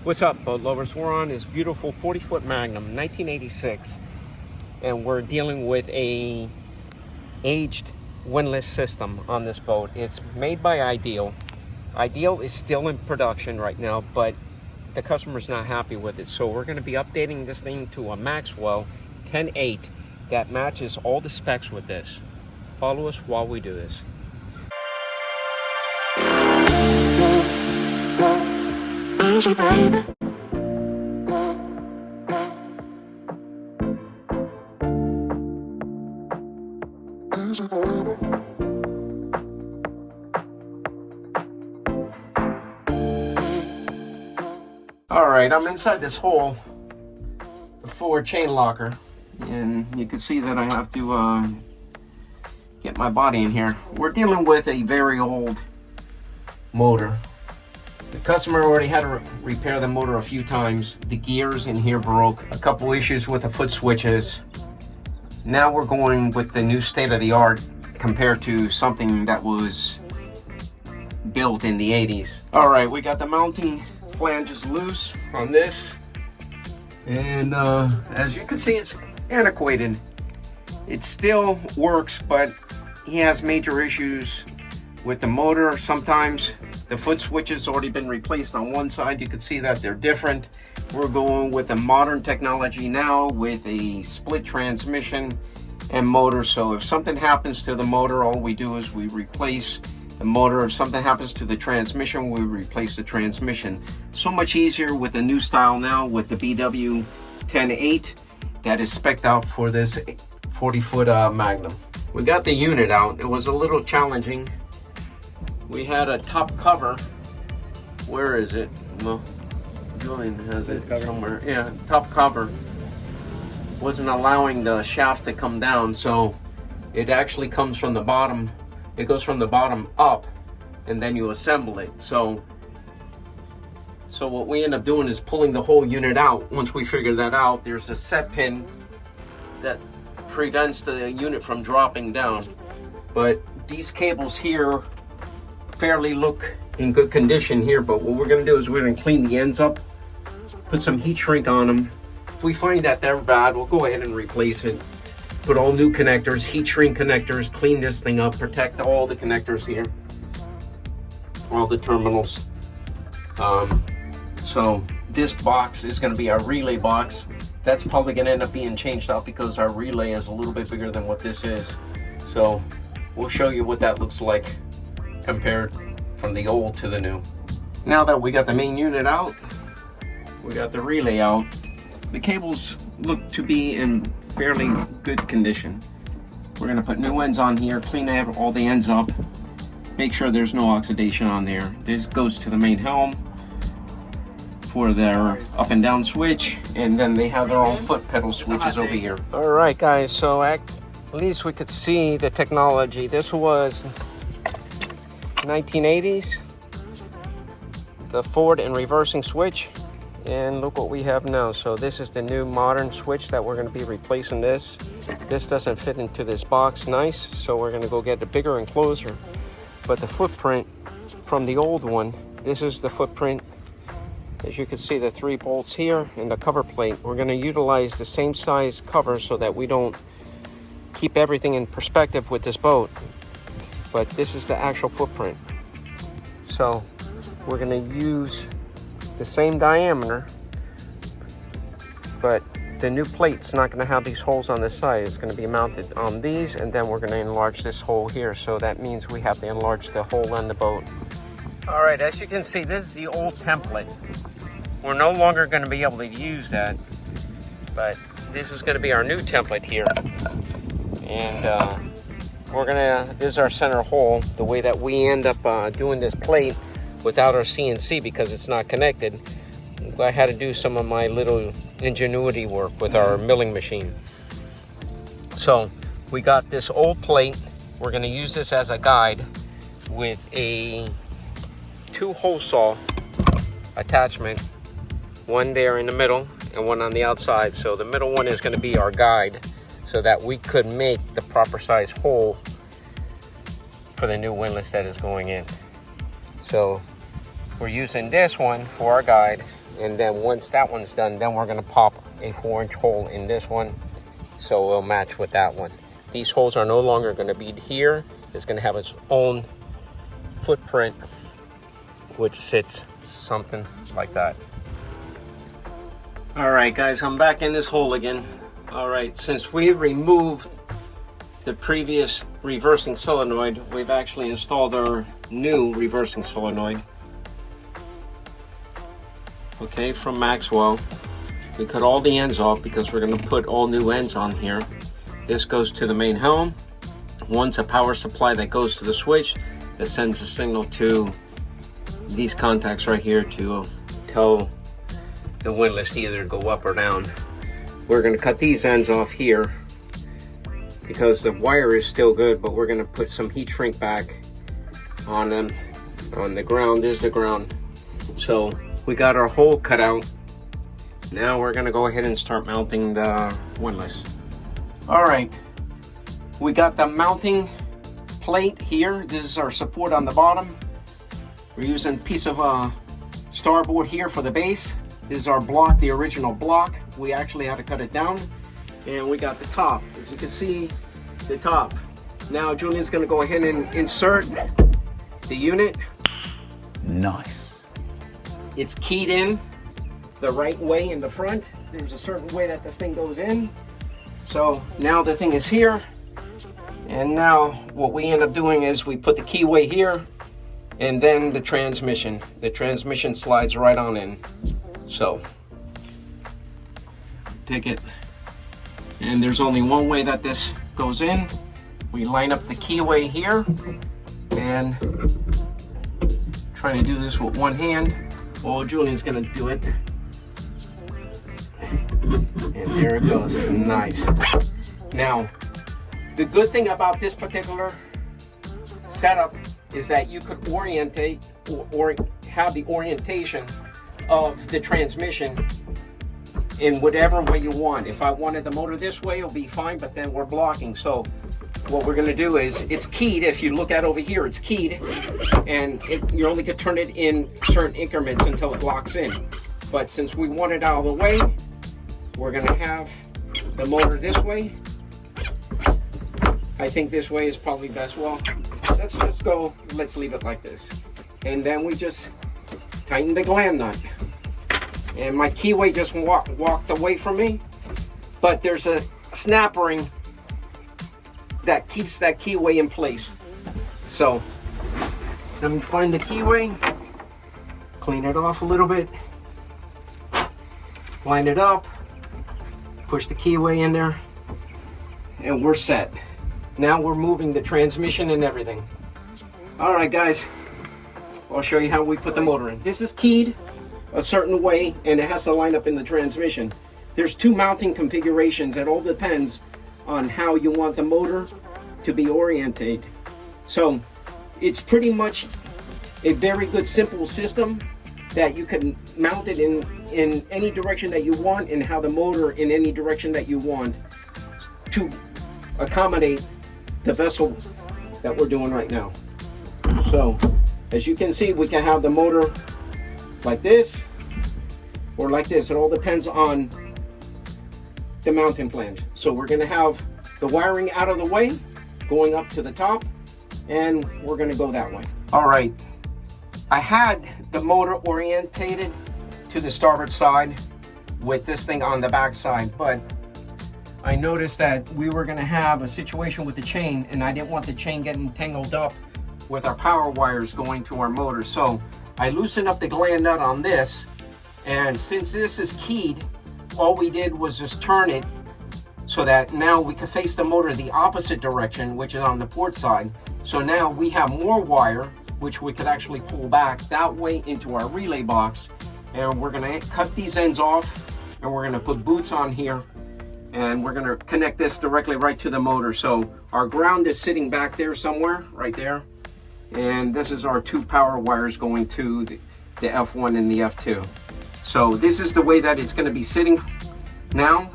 What's up, boat lovers? We're on this beautiful 40-foot Magnum, 1986, and we're dealing with a aged windlass system on this boat. It's made by Ideal. Ideal is still in production right now, but the customer's not happy with it. So we're going to be updating this thing to a Maxwell 10.8 that matches all the specs with this. Follow us while we do this. Easy, baby. Easy, baby. All right, I'm inside this hole, the forward chain locker, and you can see that I have to get my body in here. We're dealing with a very old motor. The customer already had to repair the motor a few times. The gears in here broke. A couple issues with the foot switches. Now we're going with the new state-of-the-art compared to something that was built in the 80s. All right, we got the mounting flanges loose on this. And as you can see, it's antiquated. It still works, but he has major issues with the motor. Sometimes the foot switch has already been replaced on one side. You can see that they're different. We're going with the modern technology now with a split transmission and motor. So if something happens to the motor, all we do is we replace the motor. If something happens to the transmission, we replace the transmission. So much easier with the new style now with the BW 10.8 that is spec'd out for this 40-foot Magnum. We got the unit out. It was a little challenging. We had a top cover. Where is it? Well, Julian has it somewhere. Yeah, top cover wasn't allowing the shaft to come down, so it actually comes from the bottom. It goes from the bottom up, and then you assemble it. So what we end up doing is pulling the whole unit out. Once we figure that out, there's a set pin that prevents the unit from dropping down. But these cables here fairly look in good condition here, but what we're going to do is we're going to clean the ends up, put some heat shrink on them. If we find that they're bad, we'll go ahead and replace it. Put all new connectors, heat shrink connectors, clean this thing up, protect all the connectors here, all the terminals. So this box is going to be our relay box. That's probably going to end up being changed out because our relay is a little bit bigger than what this is. So we'll show you what that looks like compared from the old to the new. Now that we got the main unit out, we got the relay out. The cables look to be in fairly good condition. We're going to put new ends on here, clean all the ends up, make sure there's no oxidation on there. This goes to the main helm for their up and down switch, and then they have their own foot pedal switches over here. All right, guys, so at least we could see the technology. This was 1980s, the forward and reversing switch, and look what we have now. So this is the new modern switch that we're going to be replacing. This doesn't fit into this box nice, so we're going to go get a bigger enclosure. But the footprint from the old one, this is the footprint. As you can see, the 3 bolts here and the cover plate. We're going to utilize the same size cover so that we don't keep everything in perspective with this boat. But this is the actual footprint. So we're going to use the same diameter, but the new plate's not going to have these holes on this side. It's going to be mounted on these, and then we're going to enlarge this hole here. So that means we have to enlarge the hole on the boat. All right, as you can see, this is the old template. We're no longer going to be able to use that, but this is going to be our new template here. And this is our center hole. The way that we end up doing this plate without our CNC because it's not connected, I had to do some of my little ingenuity work with our milling machine. So we got this old plate. We're going to use this as a guide with a 2-hole saw attachment, one there in the middle and one on the outside. So the middle one is going to be our guide so that we could make the proper size hole for the new windlass that is going in. So we're using this one for our guide, And then once that one's done, then we're gonna pop a 4-inch hole in this one, so it'll match with that one. These holes are no longer gonna be here. It's gonna have its own footprint, which sits something like that. All right, guys, I'm back in this hole again. All right, since we've removed the previous reversing solenoid, we've actually installed our new reversing solenoid. Okay, from Maxwell. We cut all the ends off because we're going to put all new ends on here. This goes to the main helm. One's a power supply that goes to the switch that sends a signal to these contacts right here to tell the windlass to either go up or down. We're going to cut these ends off here because the wire is still good, but we're going to put some heat shrink back on them. On the ground, there's the ground. So we got our hole cut out. Now we're gonna go ahead and start mounting the windlass. All right, we got the mounting plate here. This is our support on the bottom. We're using a piece of starboard here for the base. This is our block, the original block. We actually had to cut it down. And we got the top. As you can see, the top. Now Julian's gonna go ahead and insert the unit. Nice. It's keyed in the right way in the front. There's a certain way that this thing goes in. So now the thing is here. And now what we end up doing is we put the keyway here and then the transmission. The transmission slides right on in. So take it. And there's only one way that this goes in. We line up the keyway here and trying to do this with one hand. Well, Julian's gonna do it. And there it goes, nice. Now, the good thing about this particular setup is that you could orientate or have the orientation of the transmission in whatever way you want. If I wanted the motor this way, it'll be fine, but then we're blocking. So what we're gonna do is, it's keyed. If you look at over here, it's keyed, and you only could turn it in certain increments until it locks in. But since we want it out of the way, we're gonna have the motor this way. I think this way is probably best. Well, let's just go, let's leave it like this. And then we just tighten the gland nut. And my keyway just walked away from me, but there's a snap ring that keeps that keyway in place. So let me find the keyway, clean it off a little bit, line it up, push the keyway in there, and we're set. Now we're moving the transmission and everything. All right, guys, I'll show you how we put the motor in. This is keyed a certain way, and it has to line up in the transmission. There's two mounting configurations. It all depends on how you want the motor to be oriented. So it's pretty much a very good simple system that you can mount it in any direction that you want and have the motor in any direction that you want to accommodate the vessel that we're doing right now. So as you can see, we can have the motor like this or like this. It all depends on the mounting plan. So we're going to have the wiring out of the way, going up to the top, and we're going to go that way. All right, I had the motor orientated to the starboard side with this thing on the back side, but I noticed that we were going to have a situation with the chain, and I didn't want the chain getting tangled up with our power wires going to our motor. So I loosened up the gland nut on this, and since this is keyed, all we did was just turn it so that now we could face the motor the opposite direction, which is on the port side. So now we have more wire, which we could actually pull back that way into our relay box. And we're gonna cut these ends off, and we're gonna put boots on here, and we're gonna connect this directly right to the motor. So our ground is sitting back there somewhere, right there. And this is our two power wires going to the F1 and the F2. So this is the way that it's gonna be sitting now.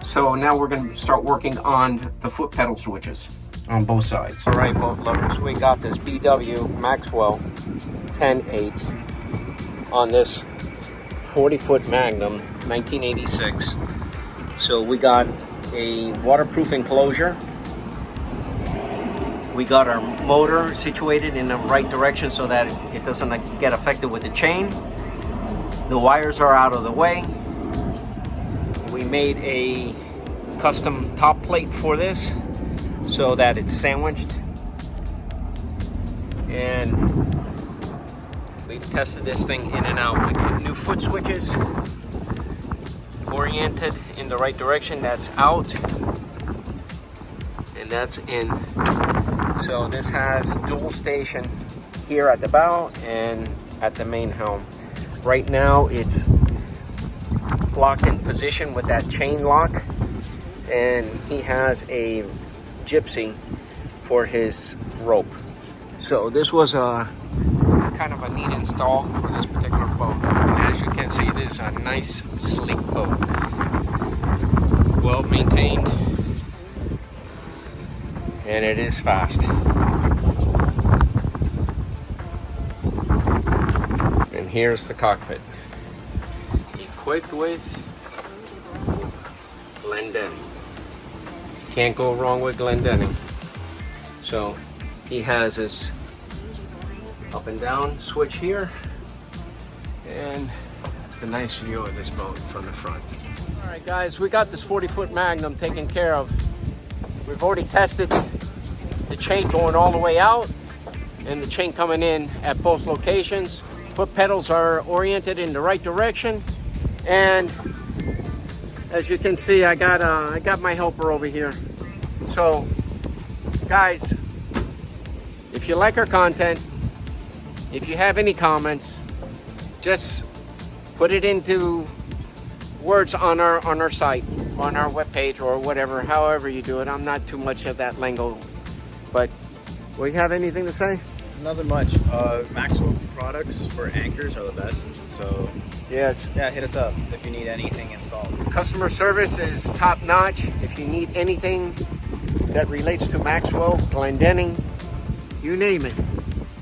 So now we're going to start working on the foot pedal switches on both sides. All right, boat lovers, we got this BW Maxwell 10.8 on this 40-foot Magnum, 1986. So we got a waterproof enclosure. We got our motor situated in the right direction so that it doesn't get affected with the chain. The wires are out of the way. We made a custom top plate for this so that it's sandwiched. And we've tested this thing in and out. We put new foot switches, oriented in the right direction. That's out, and that's in. So this has dual station here at the bow and at the main helm. Right now it's locked in position with that chain lock, and he has a gypsy for his rope. So this was a kind of a neat install for this particular boat. As you can see, this is a nice sleek boat, well maintained, and it is fast. And here's the cockpit, equipped with Glendinning. Can't go wrong with Glendinning. So he has his up and down switch here, and a nice view of this boat from the front. All right, guys, we got this 40-foot Magnum taken care of. We've already tested the chain going all the way out and the chain coming in at both locations. Foot pedals are oriented in the right direction, and as you can see, I got my helper over here. So, guys, if you like our content, if you have any comments, just put it into words on our site, on our webpage, or whatever, however you do it. I'm not too much of that lingo, but will you have anything to say? Nothing much. Maxwell products for anchors are the best. So Yes. yeah, hit us up if you need anything installed. Customer service is top notch. If you need anything that relates to Maxwell, Glendinning, you name it,